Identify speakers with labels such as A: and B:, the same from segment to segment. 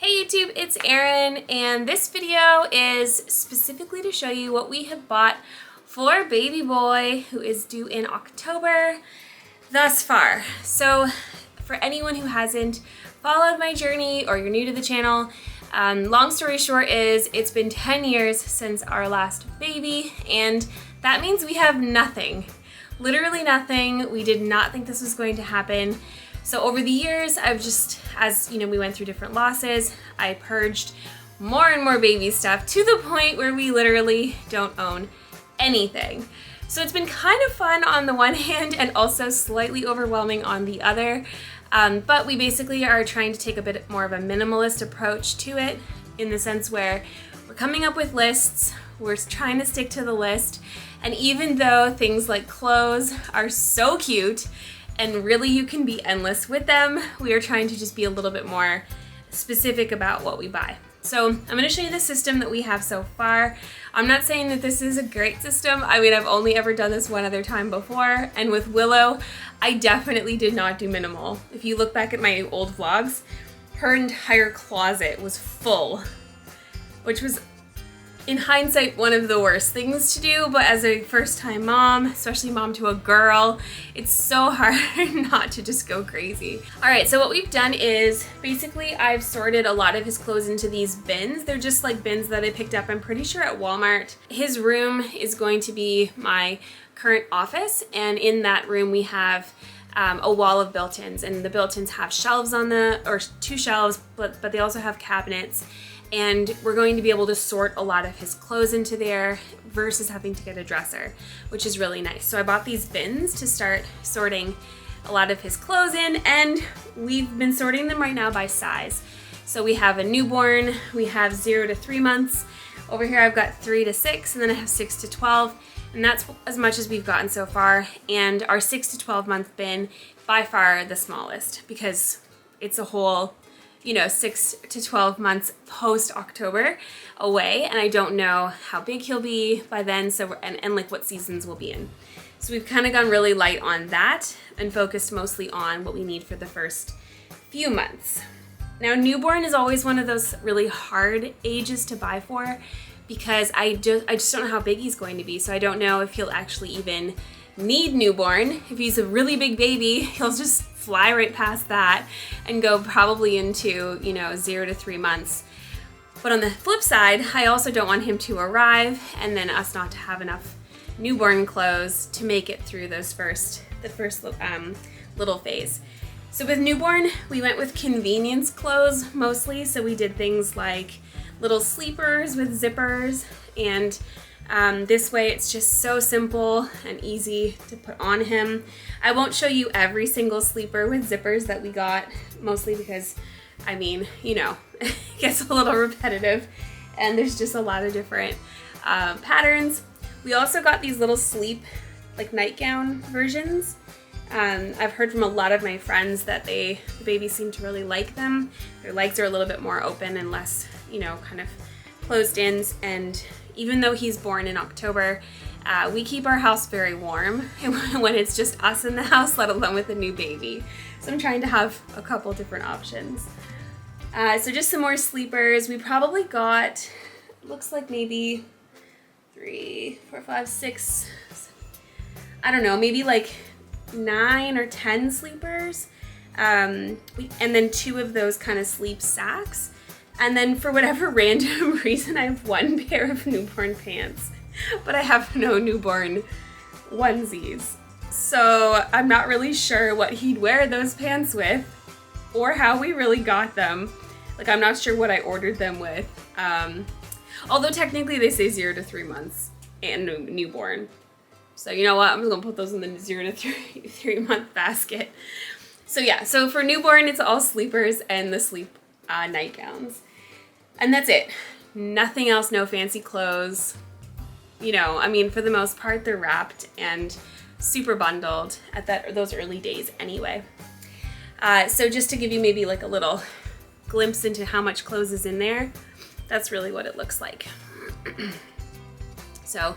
A: Hey YouTube, it's Erin, and this video is specifically to show you what we have bought for baby boy who is due in October thus far. So for anyone who hasn't followed my journey or you're new to the channel, long story short is it's been 10 years since our last baby, and that means we have nothing. Literally nothing. We did not think this was going to happen. So over the years, I've just, as you know, we went through different losses, I purged more and more baby stuff to the point where we literally don't own anything. So it's been kind of fun on the one hand and also slightly overwhelming on the other. But we basically are trying to take a bit more of a minimalist approach to it, in the sense where we're coming up with lists, we're trying to stick to the list, and even though things like clothes are so cute, and really you can be endless with them, we are trying to just be a little bit more specific about what we buy. So I'm going to show you the system that we have so far. I'm not saying that this is a great system. I mean, I've only ever done this one other time before, and with Willow, I definitely did not do minimal. If you look back at my old vlogs, her entire closet was full, which was, in hindsight, one of the worst things to do, but as a first-time mom, especially mom to a girl, it's so hard not to just go crazy. All right, so what we've done is basically I've sorted a lot of his clothes into these bins. They're just like bins that I picked up, I'm pretty sure, at Walmart. His room is going to be my current office, and in that room we have a wall of built-ins, and the built-ins have shelves on or two shelves, but they also have cabinets. And we're going to be able to sort a lot of his clothes into there versus having to get a dresser, which is really nice. So I bought these bins to start sorting a lot of his clothes in, and we've been sorting them right now by size. So we have a newborn, we have 0 to 3 months. Over here I've got 3 to 6, and then I have 6 to 12, and that's as much as we've gotten so far. And our 6 to 12 month bin, by far the smallest, because it's a whole, 6 to 12 months post-October away, and I don't know how big he'll be by then, so and like what seasons we'll be in. So we've kind of gone really light on that and focused mostly on what we need for the first few months. Now, newborn is always one of those really hard ages to buy for, because I just don't know how big he's going to be, so I don't know if he'll actually even need newborn. If he's a really big baby, he'll just fly right past that and go probably into 0 to 3 months. But on the flip side, I also don't want him to arrive and then us not to have enough newborn clothes to make it through the first little phase. So with newborn, we went with convenience clothes mostly. So we did things like little sleepers with zippers, and this way it's just so simple and easy to put on him. I won't show you every single sleeper with zippers that we got, mostly because, I mean, it gets a little repetitive and there's just a lot of different patterns. We also got these little sleep, like nightgown versions. I've heard from a lot of my friends that the babies seem to really like them. Their legs are a little bit more open and less, kind of closed in, and even though he's born in October, we keep our house very warm when it's just us in the house, let alone with a new baby. So I'm trying to have a couple different options. So just some more sleepers. We probably got, looks like maybe 3, 4, 5, 6, I don't know, maybe like 9 or 10 sleepers. And then 2 of those kind of sleep sacks. And then for whatever random reason, I have 1 pair of newborn pants, but I have no newborn onesies. So I'm not really sure what he'd wear those pants with or how we really got them. Like, I'm not sure what I ordered them with. Although technically they say 0 to 3 months and newborn. So you know what? I'm just gonna put those in the 0 to 3 month basket. So yeah, so for newborn, it's all sleepers and the sleep nightgowns, and that's it. Nothing else, no fancy clothes. I mean, for the most part, they're wrapped and super bundled at those early days anyway. So just to give you maybe like a little glimpse into how much clothes is in there, that's really what it looks like. So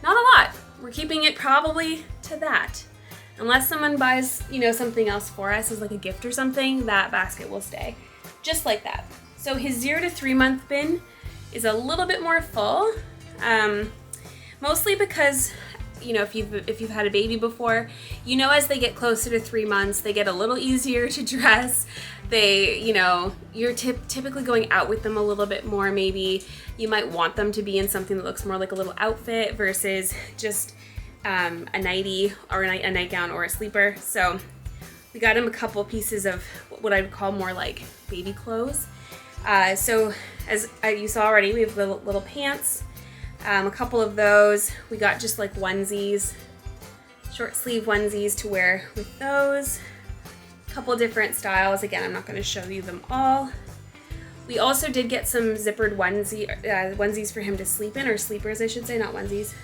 A: not a lot. We're keeping it probably to that. Unless someone buys, something else for us as like a gift or something, that basket will stay just like that. So So his 0 to 3 month bin is a little bit more full, mostly because, you know, if you've had a baby before, you know, as they get closer to 3 months, they get a little easier to dress. They, you know, you're typically going out with them a little bit more. Maybe you might want them to be in something that looks more like a little outfit versus just a nightie or a nightgown or a sleeper. So we got him a couple pieces of what I would call more like baby clothes. So as you saw already, we have little pants, a couple of those. We got just like onesies, short sleeve onesies to wear with those. A couple different styles. Again, I'm not going to show you them all. We also did get some zippered onesies for him to sleep in, or sleepers I should say, not onesies.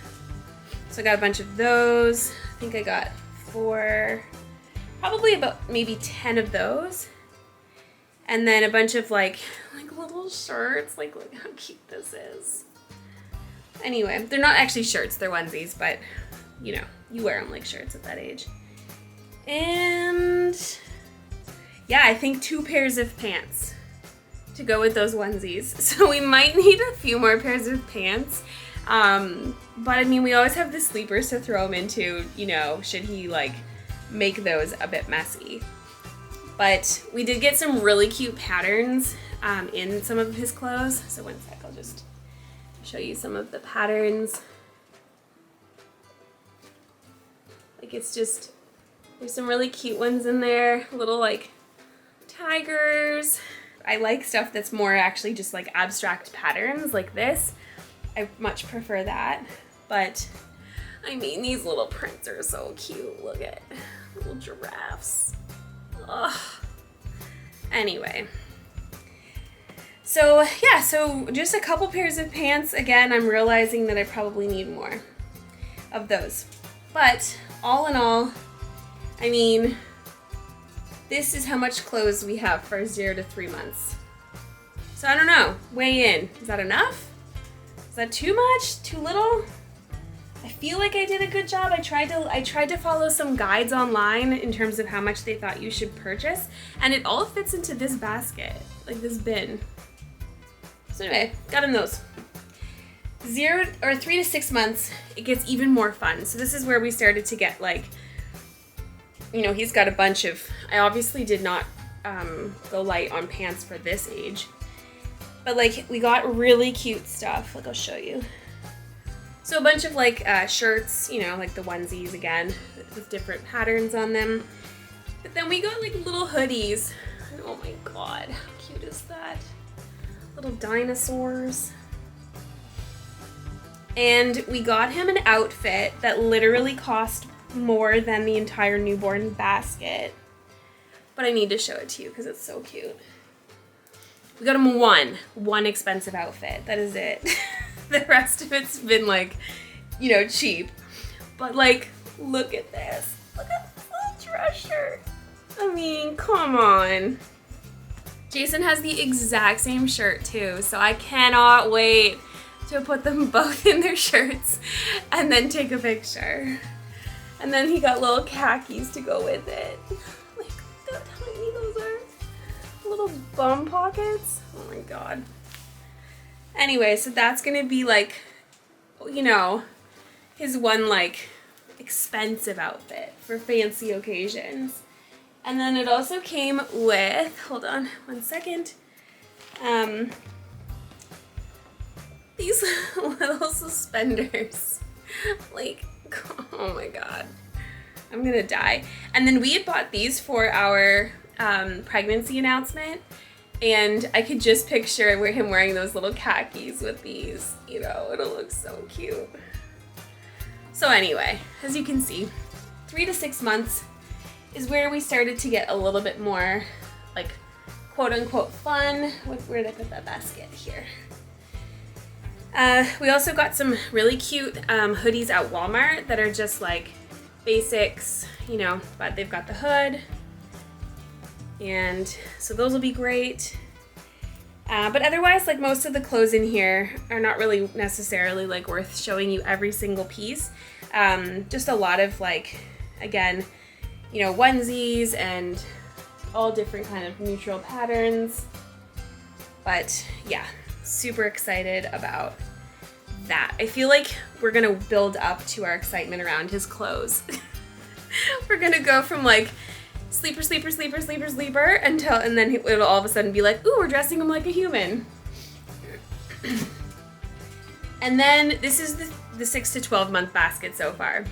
A: So I got a bunch of those. I think I got 4, probably about maybe 10 of those. And then a bunch of like little shirts. Like, look how cute this is. Anyway, they're not actually shirts, they're onesies, but you know, you wear them like shirts at that age. And yeah, I think 2 pairs of pants to go with those onesies. So we might need a few more pairs of pants. But I mean, we always have the sleepers to throw him into, you know, should he like make those a bit messy. But we did get some really cute patterns in some of his clothes. So one sec, I'll just show you some of the patterns. Like, it's just, there's some really cute ones in there, little like tigers. I like stuff that's more actually just like abstract patterns like this. I much prefer that. But I mean, these little prints are so cute. Look at little giraffes. Ugh. Anyway, so yeah, so just a couple pairs of pants. Again, I'm realizing that I probably need more of those. But all in all, I mean, this is how much clothes we have for 0 to 3 months. So I don't know, weigh in. Is that enough? Is that too much? Too little? I feel like I did a good job. I tried to follow some guides online in terms of how much they thought you should purchase, and it all fits into this basket, like this bin. So anyway, got him those. 0 or 3 to 6 months, it gets even more fun. So this is where we started to get like, you know, he's got a bunch of, I obviously did not go light on pants for this age, but like we got really cute stuff. Like, I'll show you. So a bunch of like shirts, you know, like the onesies again, with different patterns on them. But then we got like little hoodies. And oh my God, how cute is that? Little dinosaurs. And we got him an outfit that literally cost more than the entire newborn basket. But I need to show it to you because it's so cute. We got him one expensive outfit. That is it. The rest of it's been like, you know, cheap. But like, look at this. Look at this little dress shirt. I mean, come on. Jason has the exact same shirt too, so I cannot wait to put them both in their shirts and then take a picture. And then he got little khakis to go with it. Like, look how tiny those are. Little bum pockets. Oh my God. Anyway, so that's gonna be like, you know, his one like expensive outfit for fancy occasions. And then it also came with, hold on one second, these little suspenders. Like, oh my God, I'm gonna die. And then we had bought these for our pregnancy announcement. And I could just picture him wearing those little khakis with these, you know, it'll look so cute. So anyway, as you can see, 3 to 6 months is where we started to get a little bit more, like, quote unquote fun. Where did I put that basket? Here. We also got some really cute hoodies at Walmart that are just like basics, you know, but they've got the hood. And so those will be great. But otherwise, like, most of the clothes in here are not really necessarily like worth showing you every single piece. Just a lot of like, again, you know, onesies and all different kind of neutral patterns. But yeah, super excited about that. I feel like we're gonna build up to our excitement around his clothes. We're gonna go from like sleeper, sleeper, sleeper, sleeper, sleeper until, and then it'll all of a sudden be like, ooh, we're dressing him like a human. And then this is the 6 to 12 month basket so far.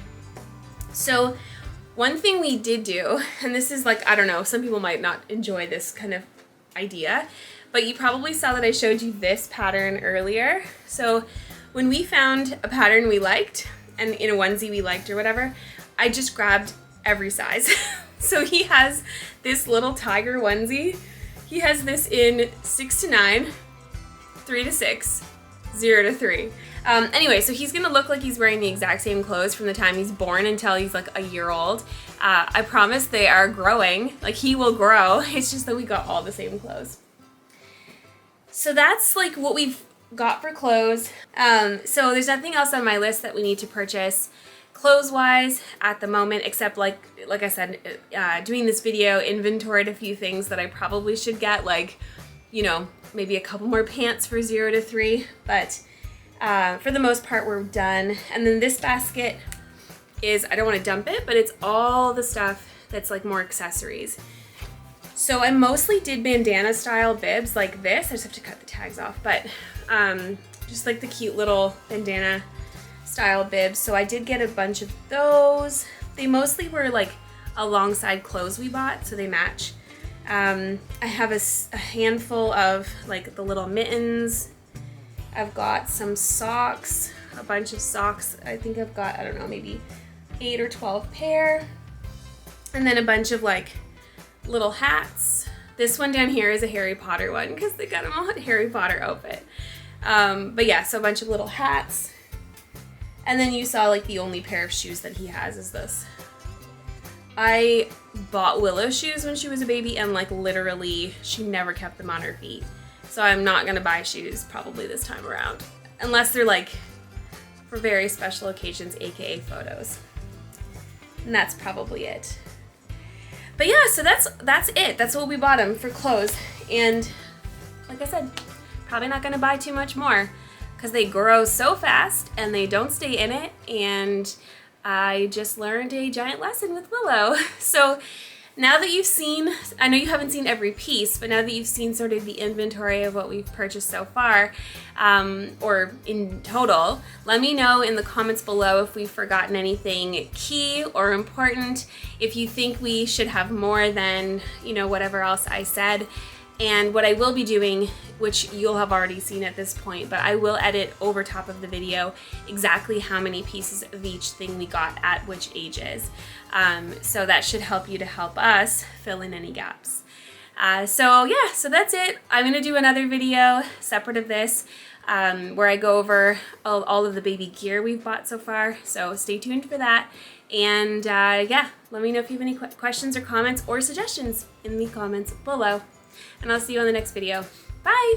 A: So one thing we did do, and this is like, I don't know, some people might not enjoy this kind of idea, but you probably saw that I showed you this pattern earlier. So when we found a pattern we liked, and in a onesie we liked or whatever, I just grabbed every size. So he has this little tiger onesie. He has this in 6 to 9, 3 to 6, 0 to 3. Anyway, so he's gonna look like he's wearing the exact same clothes from the time he's born until he's like a year old. I promise they are growing, like he will grow. It's just that we got all the same clothes. So that's like what we've got for clothes. So there's nothing else on my list that we need to purchase clothes-wise at the moment, except like I said, doing this video, inventoried a few things that I probably should get, like, you know, maybe a couple more pants for 0 to 3, but for the most part we're done. And then this basket is, I don't want to dump it, but it's all the stuff that's like more accessories. So I mostly did bandana style bibs like this. I just have to cut the tags off, but just like the cute little bandana style bibs. So I did get a bunch of those. They mostly were like alongside clothes we bought, so they match. I have a handful of like the little mittens. I've got some socks, a bunch of socks. I think I've got, I don't know, maybe 8 or 12 pair. And then a bunch of like little hats. This one down here is a Harry Potter one because they got him all a Harry Potter outfit. But yeah, so a bunch of little hats. And then you saw like the only pair of shoes that he has is this. I bought Willow shoes when she was a baby, and like literally she never kept them on her feet. So I'm not gonna buy shoes probably this time around, unless they're like for very special occasions, aka photos. And that's probably it. But yeah, so that's it. That's what we bought him for clothes. And like I said, probably not gonna buy too much more because they grow so fast and they don't stay in it. And I just learned a giant lesson with Willow. So now that you've seen, I know you haven't seen every piece, but now that you've seen sort of the inventory of what we've purchased so far, or in total, let me know in the comments below if we've forgotten anything key or important, if you think we should have more than, you know, whatever else I said. And what I will be doing, which you'll have already seen at this point, but I will edit over top of the video exactly how many pieces of each thing we got at which ages. So that should help you to help us fill in any gaps. So yeah, so that's it. I'm gonna do another video separate of this where I go over all of the baby gear we've bought so far. So stay tuned for that. And yeah, let me know if you have any questions or comments or suggestions in the comments below. And I'll see you on the next video. Bye!